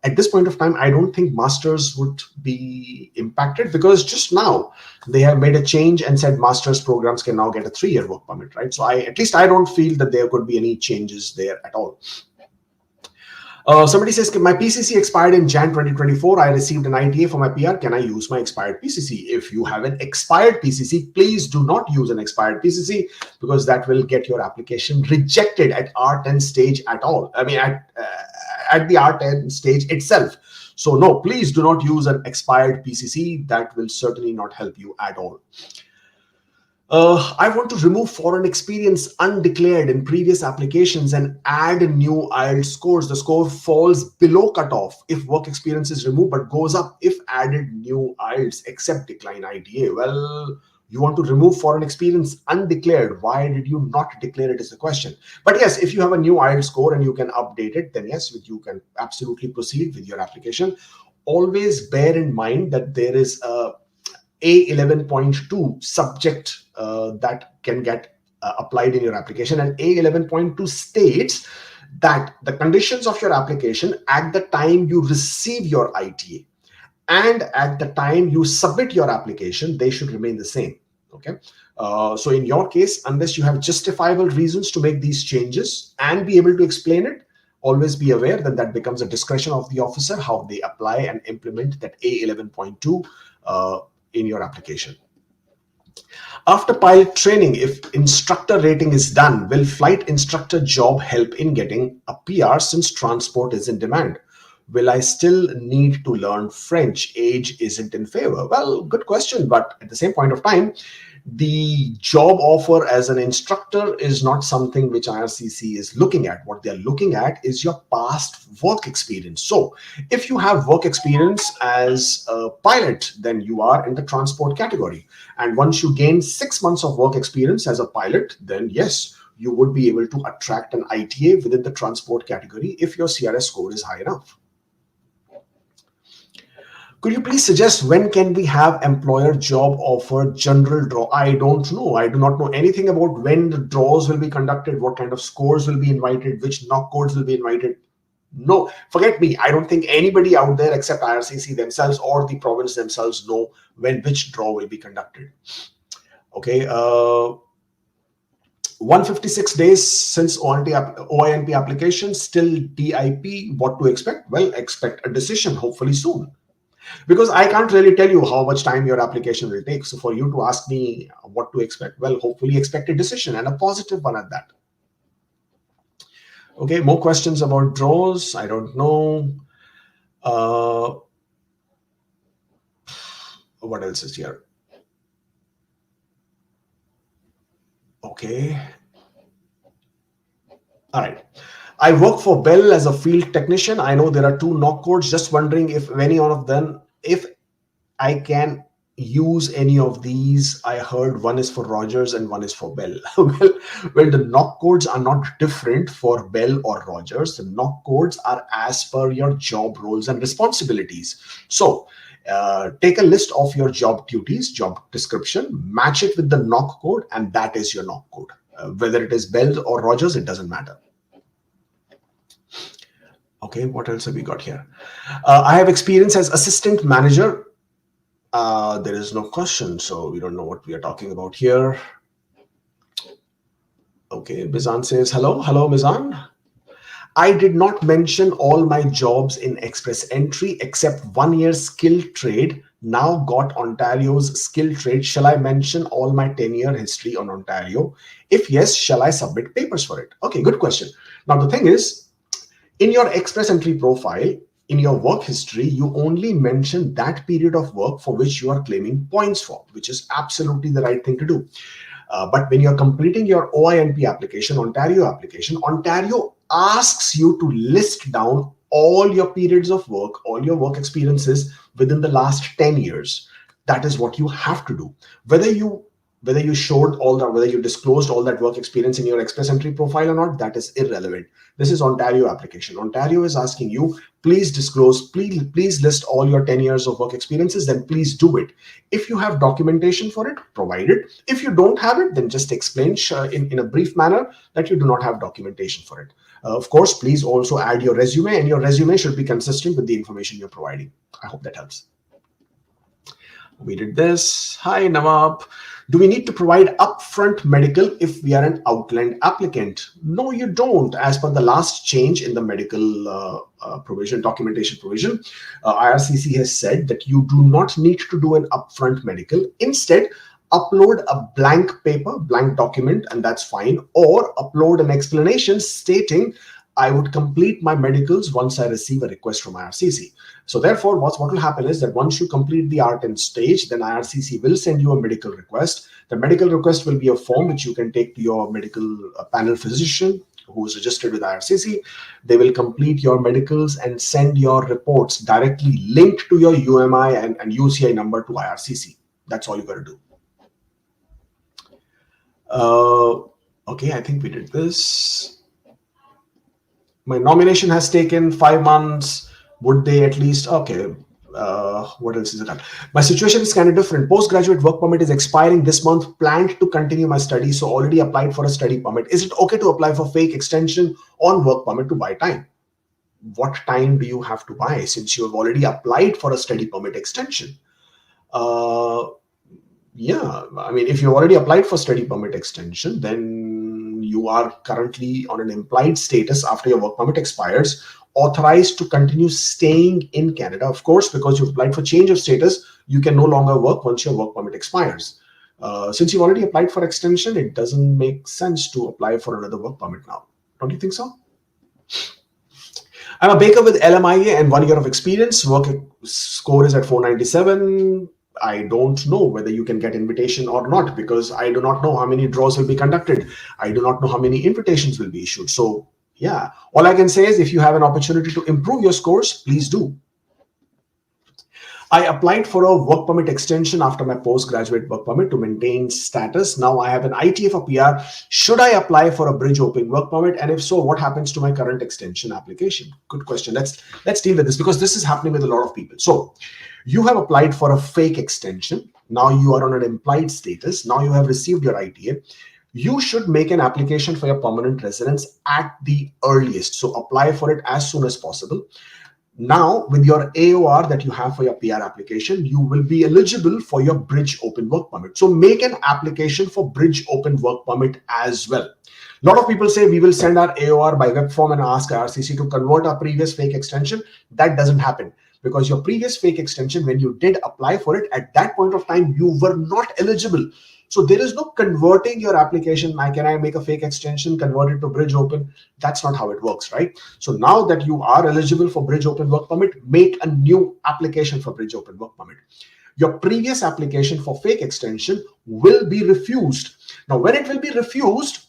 At this point of time, I don't think masters would be impacted because just now they have made a change and said masters programs can now get a 3-year work permit, right? So I don't feel that there could be any changes there at all. Somebody says, my PCC expired in Jan 2024. I received an ITA for my PR. Can I use my expired PCC? If you have an expired PCC, please do not use an expired PCC because that will get your application rejected at R10 stage at all. I mean, at the R10 stage itself. So no, please do not use an expired PCC. That will certainly not help you at all. I want to remove foreign experience undeclared in previous applications and add new IELTS scores. The score falls below cutoff if work experience is removed, but goes up if added new IELTS, except decline ITA. Well, you want to remove foreign experience undeclared. Why did you not declare it is the question. But yes, if you have a new IELTS score and you can update it, then yes, you can absolutely proceed with your application. Always bear in mind that there is a 11.2 subject that can get applied in your application, and A 11.2 states that the conditions of your application at the time you receive your ITA and at the time you submit your application, they should remain the same. Okay. So in your case, unless you have justifiable reasons to make these changes and be able to explain it, always be aware that that becomes a discretion of the officer how they apply and implement that A 11.2 in your application. After pilot training, if instructor rating is done, will flight instructor job help in getting a PR since transport is in demand? Will I still need to learn French? Age isn't in favor. Well, good question, but at the same point of time, the job offer as an instructor is not something which IRCC is looking at. What they're looking at is your past work experience. So if you have work experience as a pilot, then you are in the transport category. And once you gain 6 months of work experience as a pilot, then yes, you would be able to attract an ITA within the transport category if your CRS score is high enough. Could you please suggest when can we have employer job offer general draw? I don't know. I do not know anything about when the draws will be conducted, what kind of scores will be invited, which knock codes will be invited. No, forget me. I don't think anybody out there except IRCC themselves or the province themselves know when which draw will be conducted. Okay. 156 days since OINP application, still DIP. What to expect? Well, expect a decision hopefully soon. Because I can't really tell you how much time your application will take. So for you to ask me what to expect, well, hopefully expect a decision and a positive one at that. Okay, more questions about draws. I don't know. What else is here? Okay. All right. I work for Bell as a field technician. I know there are 2 knock codes. Just wondering if any one of them, if I can use any of these. I heard one is for Rogers and one is for Bell. well, the knock codes are not different for Bell or Rogers. The knock codes are as per your job roles and responsibilities. So take a list of your job duties, job description, match it with the knock code, and that is your knock code. Whether it is Bell or Rogers, it doesn't matter. Okay, what else have we got here? I have experience as assistant manager. There is no question, so we don't know what we are talking about here. Okay, Mizan says, hello, Mizan. I did not mention all my jobs in Express Entry except 1 year skill trade. Now got Ontario's skill trade. Shall I mention all my 10-year history on Ontario? If yes, shall I submit papers for it? Okay, good question. Now the thing is, in your Express Entry profile, in your work history, you only mention that period of work for which you are claiming points for, which is absolutely the right thing to do. But when you're completing your OINP application, Ontario asks you to list down all your periods of work, all your work experiences within the last 10 years. That is what you have to do. Whether you showed all that, whether you disclosed all that work experience in your Express Entry profile or not, that is irrelevant. This is Ontario application. Ontario is asking you, please disclose, please list all your 10 years of work experiences, then please do it. If you have documentation for it, provide it. If you don't have it, then just explain in a brief manner that you do not have documentation for it. Of course, please also add your resume, and your resume should be consistent with the information you're providing. I hope that helps. We did this. Hi, Nawab. Do we need to provide upfront medical if we are an outland applicant? No, you don't. As per the last change in the medical provision, documentation provision, IRCC has said that you do not need to do an upfront medical. Instead, upload a blank paper, blank document, and that's fine. Or upload an explanation stating I would complete my medicals once I receive a request from IRCC. So therefore, what will happen is that once you complete the R10 stage, then IRCC will send you a medical request. The medical request will be a form which you can take to your medical panel physician who is registered with IRCC. They will complete your medicals and send your reports directly linked to your UMI and UCI number to IRCC. That's all you got to do. Okay, I think we did this. My nomination has taken 5 months. Would they at least, okay, what else is it? My situation is kind of different. Postgraduate work permit is expiring this month. Planned to continue my study, so already applied for a study permit. Is it okay to apply for fake extension on work permit to buy time? What time do you have to buy since you have already applied for a study permit extension? Yeah, I mean, if you already applied for study permit extension, then you are currently on an implied status after your work permit expires, authorized to continue staying in Canada. Of course, because you've applied for change of status, you can no longer work once your work permit expires. Since you've already applied for extension, it doesn't make sense to apply for another work permit now. Don't you think so? I'm a baker with LMIA and 1 year of experience. Work score is at 497. I don't know whether you can get invitation or not because I do not know how many draws will be conducted. I do not know how many invitations will be issued. So yeah, all I can say is if you have an opportunity to improve your scores, please do. I applied for a work permit extension after my postgraduate work permit to maintain status. Now I have an ITA for PR. Should I apply for a bridge open work permit? And if so, what happens to my current extension application? Good question. Let's deal with this because this is happening with a lot of people. So you have applied for a fake extension. Now you are on an implied status. Now you have received your ITA. You should make an application for your permanent residence at the earliest. So apply for it as soon as possible. Now, with your AOR that you have for your PR application, you will be eligible for your bridge open work permit. So make an application for bridge open work permit as well. A lot of people say we will send our AOR by web form and ask IRCC to convert our previous fake extension. That doesn't happen because your previous fake extension, when you did apply for it, at that point of time, you were not eligible. So there is no converting your application. Can I make a fake extension, convert it to bridge open? That's not how it works, right? So now that you are eligible for bridge open work permit, make a new application for bridge open work permit. Your previous application for fake extension will be refused. Now, when it will be refused,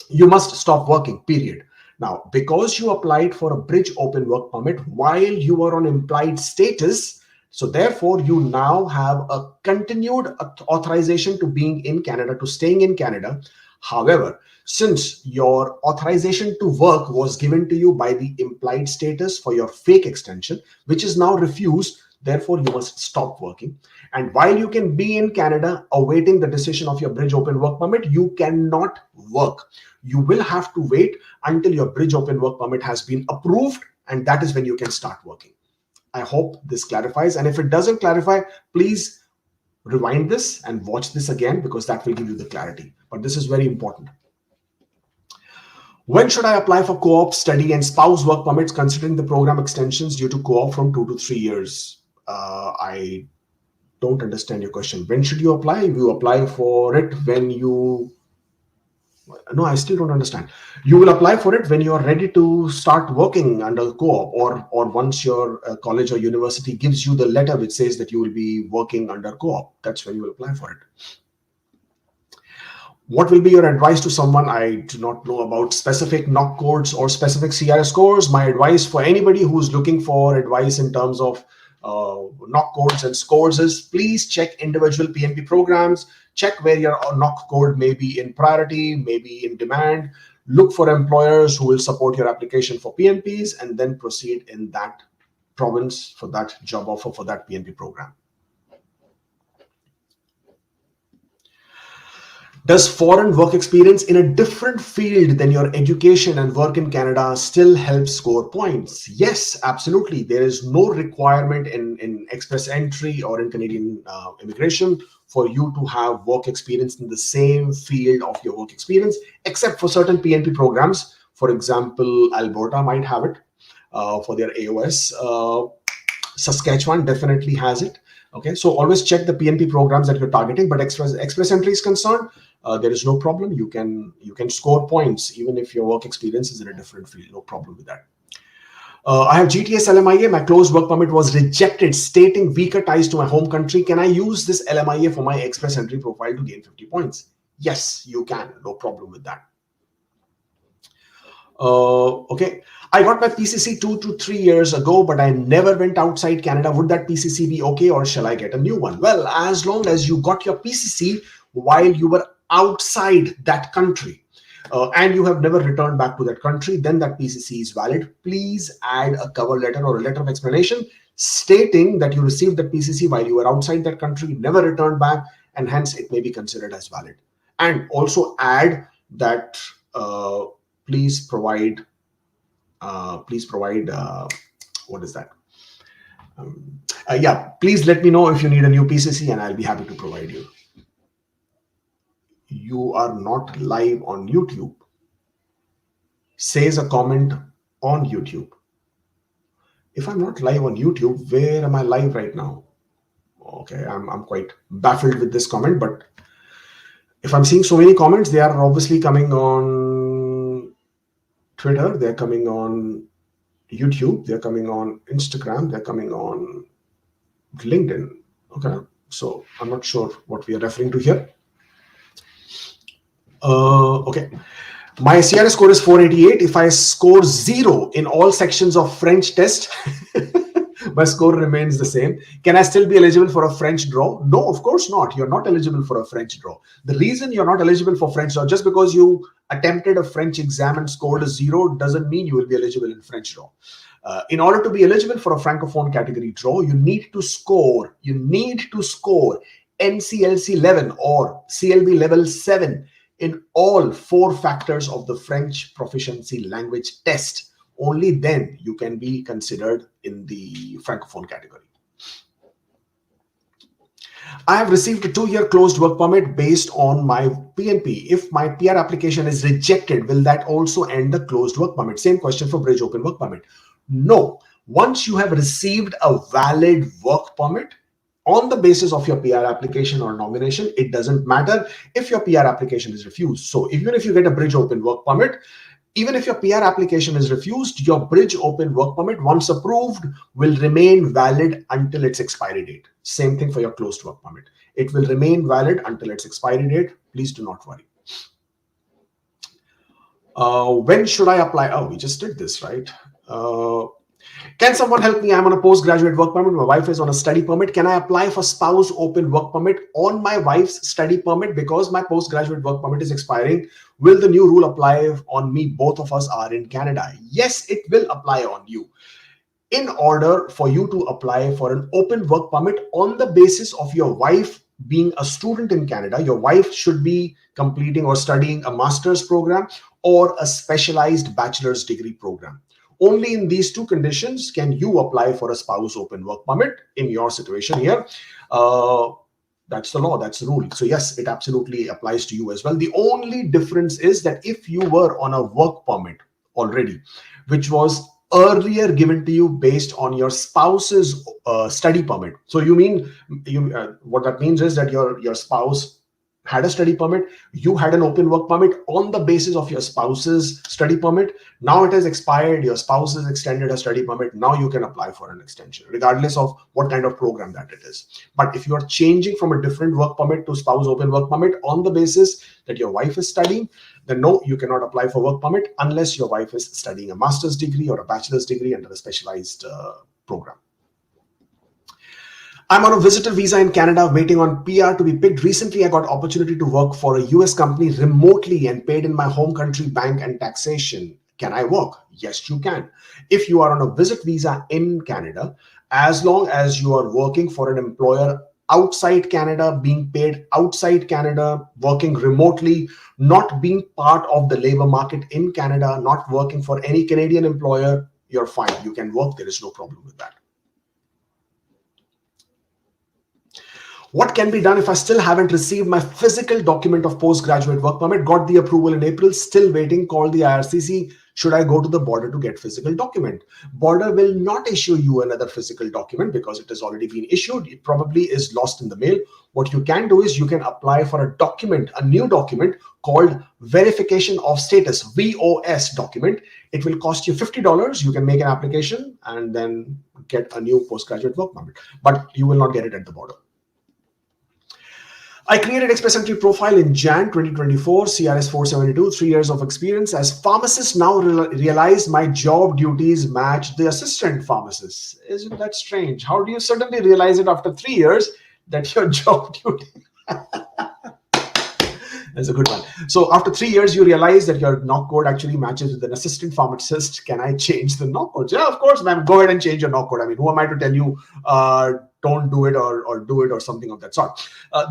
you must stop working, period. Now, because you applied for a bridge open work permit while you are on implied status, so therefore, you now have a continued authorization to being in Canada, to staying in Canada. However, since your authorization to work was given to you by the implied status for your fake extension, which is now refused, therefore you must stop working. And while you can be in Canada awaiting the decision of your bridge open work permit, you cannot work. You will have to wait until your bridge open work permit has been approved, and that is when you can start working. I hope this clarifies. And if it doesn't clarify, please rewind this and watch this again because that will give you the clarity. But this is very important. When should I apply for co-op, study, and spouse work permits considering the program extensions due to co-op from 2 to 3 years? I don't understand your question. When should you apply? You apply for it when you... No, I still don't understand. You will apply for it when you are ready to start working under co-op or once your college or university gives you the letter which says that you will be working under co-op. That's when you will apply for it. What will be your advice to someone? I do not know about specific NOC codes or specific CRS scores. My advice for anybody who's looking for advice in terms of NOC codes and scores is please check individual PNP programs. Check where your NOC code may be in priority, maybe in demand. Look for employers who will support your application for PNPs and then proceed in that province for that job offer for that PNP program. Does foreign work experience in a different field than your education and work in Canada still help score points? Yes, absolutely. There is no requirement in express entry or in Canadian immigration for you to have work experience in the same field of your work experience, except for certain PNP programs. For example, Alberta might have it for their AOS. Saskatchewan definitely has it. Okay, so always check the PNP programs that you're targeting. But express entry is concerned, there is no problem. You can score points even if your work experience is in a different field. No problem with that. I have GTS LMIA. My closed work permit was rejected, stating weaker ties to my home country. Can I use this LMIA for my express entry profile to gain 50 points? Yes, you can. No problem with that. Okay. I got my PCC 2 to 3 years ago, but I never went outside Canada. Would that PCC be okay, or shall I get a new one? Well, as long as you got your PCC while you were outside that country, and you have never returned back to that country, then that PCC is valid. Please add a cover letter or a letter of explanation stating that you received that PCC while you were outside that country, never returned back, and hence it may be considered as valid. And also add that please provide what is that? Yeah, please let me know if you need a new PCC and I'll be happy to provide you. You are not live on YouTube, says a comment on YouTube. If I'm not live on YouTube, where am I live right now? Okay, I'm quite baffled with this comment, but if I'm seeing so many comments, they are obviously coming on Twitter, they're coming on YouTube, they're coming on Instagram, they're coming on LinkedIn. Okay, so I'm not sure what we are referring to here. Okay, my CRS score is 488. If I score 0 in all sections of French test, my score remains the same. Can I still be eligible for a French draw? No, of course not. You're not eligible for a French draw. The reason you're not eligible for French draw, just because you attempted a French exam and scored a 0 doesn't mean you will be eligible in French draw. In order to be eligible for a Francophone category draw, you need to score NCLC 11 or CLB level 7 in all 4 factors of the French proficiency language test. Only then you can be considered in the Francophone category. I have received a 2-year closed work permit based on my PNP. If my PR application is rejected, will that also end the closed work permit? Same question for Bridge Open Work Permit. No. Once you have received a valid work permit, on the basis of your PR application or nomination, it doesn't matter if your PR application is refused. So even if you get a Bridge Open Work Permit, even if your PR application is refused, your Bridge Open Work Permit, once approved, will remain valid until its expiry date. Same thing for your closed work permit. It will remain valid until its expiry date. Please do not worry. When should I apply? Oh, we just did this, right? Can someone help me? I'm on a postgraduate work permit. My wife is on a study permit. Can I apply for spouse open work permit on my wife's study permit because my postgraduate work permit is expiring? Will the new rule apply on me? Both of us are in Canada. Yes, it will apply on you. In order for you to apply for an open work permit on the basis of your wife being a student in Canada, your wife should be completing or studying a master's program or a specialized bachelor's degree program. Only in these 2 conditions can you apply for a spouse open work permit in your situation here. That's the law, that's the rule. So yes, it absolutely applies to you as well. The only difference is that if you were on a work permit already, which was earlier given to you based on your spouse's study permit. So what that means is that your spouse had a study permit, you had an open work permit on the basis of your spouse's study permit. Now it has expired, your spouse has extended a study permit. Now you can apply for an extension, regardless of what kind of program that it is. But if you are changing from a different work permit to spouse open work permit on the basis that your wife is studying, then no, you cannot apply for work permit unless your wife is studying a master's degree or a bachelor's degree under a specialized program. I'm on a visitor visa in Canada waiting on PR to be picked. Recently, I got opportunity to work for a US company remotely and paid in my home country bank and taxation. Can I work? Yes, you can. If you are on a visit visa in Canada, as long as you are working for an employer outside Canada, being paid outside Canada, working remotely, not being part of the labor market in Canada, not working for any Canadian employer, you're fine. You can work. There is no problem with that. What can be done if I still haven't received my physical document of postgraduate work permit? Got the approval in April, still waiting, called the IRCC Should I go to the border to get physical document? Border will not issue you another physical document because it has already been issued. It probably is lost in the mail. What you can do is you can apply for a document, a new document called verification of status, VOS document. It will cost you $50. You can make an application and then get a new postgraduate work permit, but you will not get it at the border. I created Express Entry profile in Jan 2024, CRS 472, 3 years of experience. As pharmacist now realize my job duties match the assistant pharmacist. Isn't that strange? How do you suddenly realize it after 3 years that your job duty? That's a good one. So after 3 years, you realize that your NOC code actually matches with an assistant pharmacist. Can I change the NOC code? Yeah, of course, ma'am. Go ahead and change your NOC code. I mean, who am I to tell you don't do it or do it or something of that sort?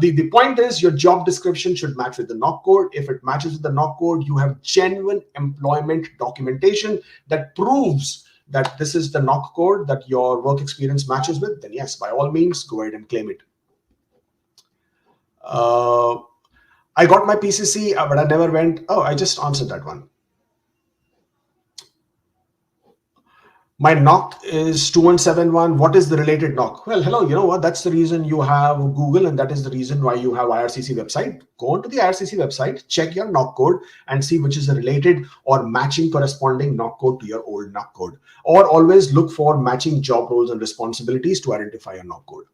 The point is your job description should match with the NOC code. If it matches with the NOC code, you have genuine employment documentation that proves that this is the NOC code that your work experience matches with. Then yes, by all means, go ahead and claim it. I got my PCC, but I never went. Oh, I just answered that one. My NOC is 2171. What is the related NOC? Well, hello, you know what? That's the reason you have Google, and that is the reason why you have IRCC website. Go onto the IRCC website, check your NOC code, and see which is the related or matching corresponding NOC code to your old NOC code. Or always look for matching job roles and responsibilities to identify your NOC code.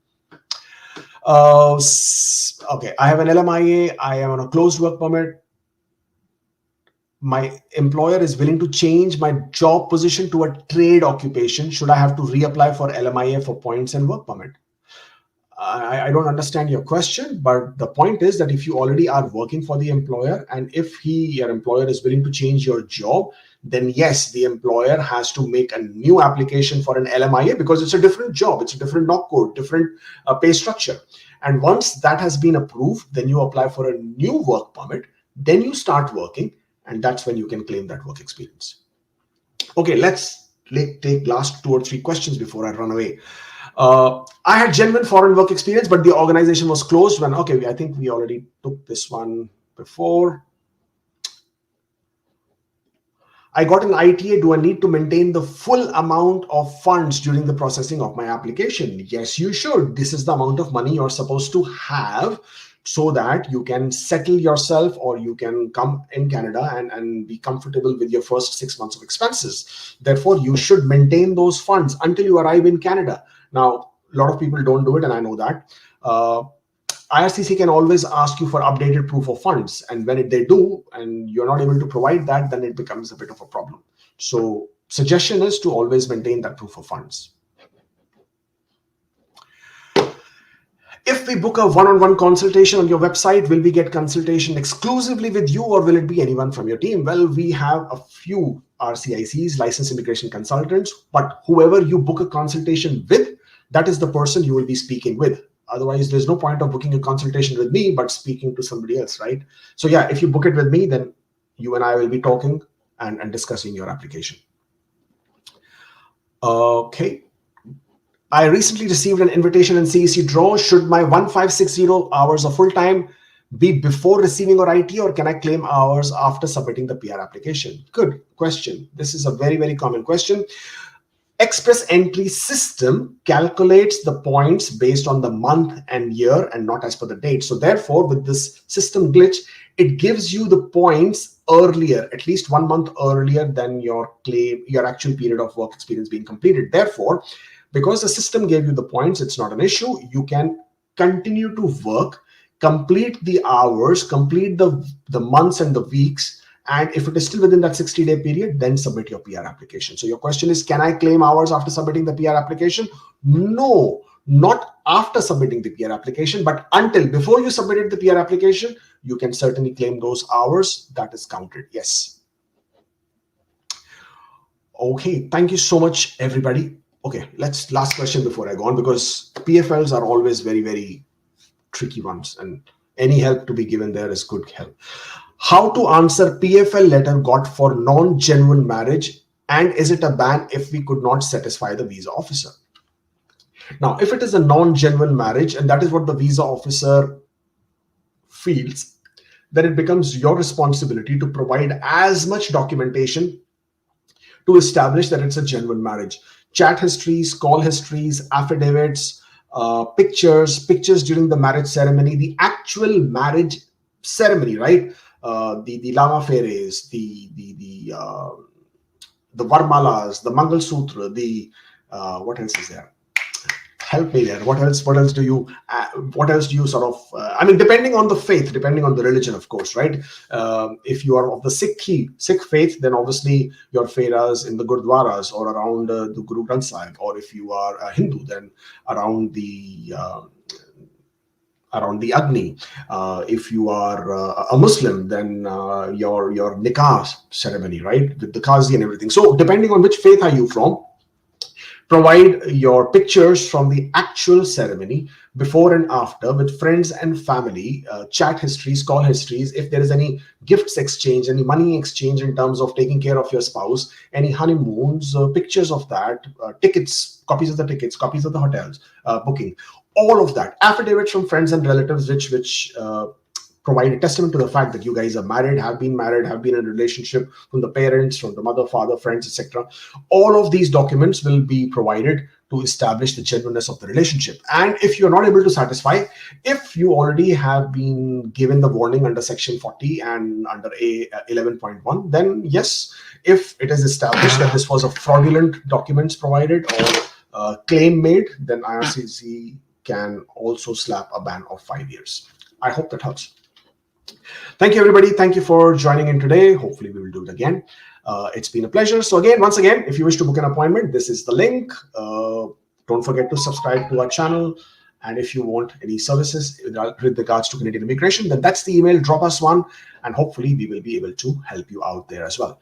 Okay, I have an LMIA. I am on a closed work permit. My employer is willing to change my job position to a trade occupation. Should I have to reapply for LMIA for points and work permit? I don't understand your question, but the point is that if you already are working for the employer, and if your employer is willing to change your job, then yes, the employer has to make a new application for an LMIA because it's a different job, it's a different NOC code, different pay structure. And once that has been approved, then you apply for a new work permit, then you start working, and that's when you can claim that work experience. Okay, let's take last 2 or 3 questions before I run away. I had genuine foreign work experience, but the organization was closed when, okay, I think we already took this one before. I got an ITA. Do I need to maintain the full amount of funds during the processing of my application? Yes, you should. This is the amount of money you're supposed to have so that you can settle yourself or you can come in Canada and be comfortable with your first 6 months of expenses. Therefore, you should maintain those funds until you arrive in Canada. Now, a lot of people don't do it, and I know that. IRCC can always ask you for updated proof of funds. And when they do, and you're not able to provide that, then it becomes a bit of a problem. So suggestion is to always maintain that proof of funds. If we book a one-on-one consultation on your website, will we get consultation exclusively with you or will it be anyone from your team? Well, we have a few RCICs, licensed immigration consultants, but whoever you book a consultation with, that is the person you will be speaking with. Otherwise, there's no point of booking a consultation with me, but speaking to somebody else, right? So yeah, if you book it with me, then you and I will be talking and discussing your application. Okay. I recently received an invitation in CEC draw. Should my 1560 hours of full-time be before receiving or IT, or can I claim hours after submitting the PR application? Good question. This is a very, very common question. Express Entry system calculates the points based on the month and year and not as per the date. So therefore, with this system glitch, it gives you the points earlier, at least 1 month earlier than your claim, your actual period of work experience being completed. Therefore, because the system gave you the points, it's not an issue. You can continue to work, complete the hours, complete the months and the weeks. And if it is still within that 60-day period, then submit your PR application. So your question is, can I claim hours after submitting the PR application? No, not after submitting the PR application, but before you submitted the PR application, you can certainly claim those hours. That is counted. Yes. Okay. Thank you so much, everybody. Okay. Last question before I go on, because PFLs are always very, very tricky ones, and any help to be given there is good help. How to answer PFL letter got for non-genuine marriage, and is it a ban if we could not satisfy the visa officer? Now, if it is a non-genuine marriage and that is what the visa officer feels, then it becomes your responsibility to provide as much documentation to establish that it's a genuine marriage. Chat histories, call histories, affidavits, pictures during the marriage ceremony, the actual marriage ceremony, right? The lama feres, the varmalas, the mangal sutra, the what else is there? Help me there. What else? What else do you sort of? I mean, depending on the faith, depending on the religion, of course, right? If you are of the Sikh faith, then obviously your feras in the gurdwaras or around the Guru Granth Sahib, or if you are a Hindu, then around the Agni. If you are a Muslim, then your nikah ceremony, right, with the qazi and everything. So depending on which faith are you from, provide your pictures from the actual ceremony before and after with friends and family, chat histories, call histories. If there is any gifts exchange, any money exchange in terms of taking care of your spouse, any honeymoons, pictures of that, tickets, copies of the tickets, copies of the hotels, booking, all of that, affidavits from friends and relatives, which provide a testament to the fact that you guys are married, have been in a relationship, from the parents, from the mother, father, friends, etc. All of these documents will be provided to establish the genuineness of the relationship. And if you're not able to satisfy, if you already have been given the warning under section 40 and under A 11.1, then yes, if it is established that this was a fraudulent documents provided or claim made, then IRCC can also slap a ban of 5 years. I hope that helps. Thank you, everybody. Thank you for joining in today. Hopefully we will do it again. It's been a pleasure. So once again, if you wish to book an appointment, this is the link. Don't forget to subscribe to our channel. And if you want any services with regards to Canadian immigration, then that's the email. Drop us one, and hopefully we will be able to help you out there as well.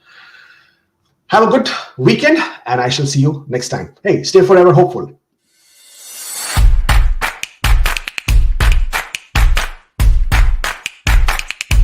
Have a good weekend, and I shall see you next time. Hey, stay forever hopeful.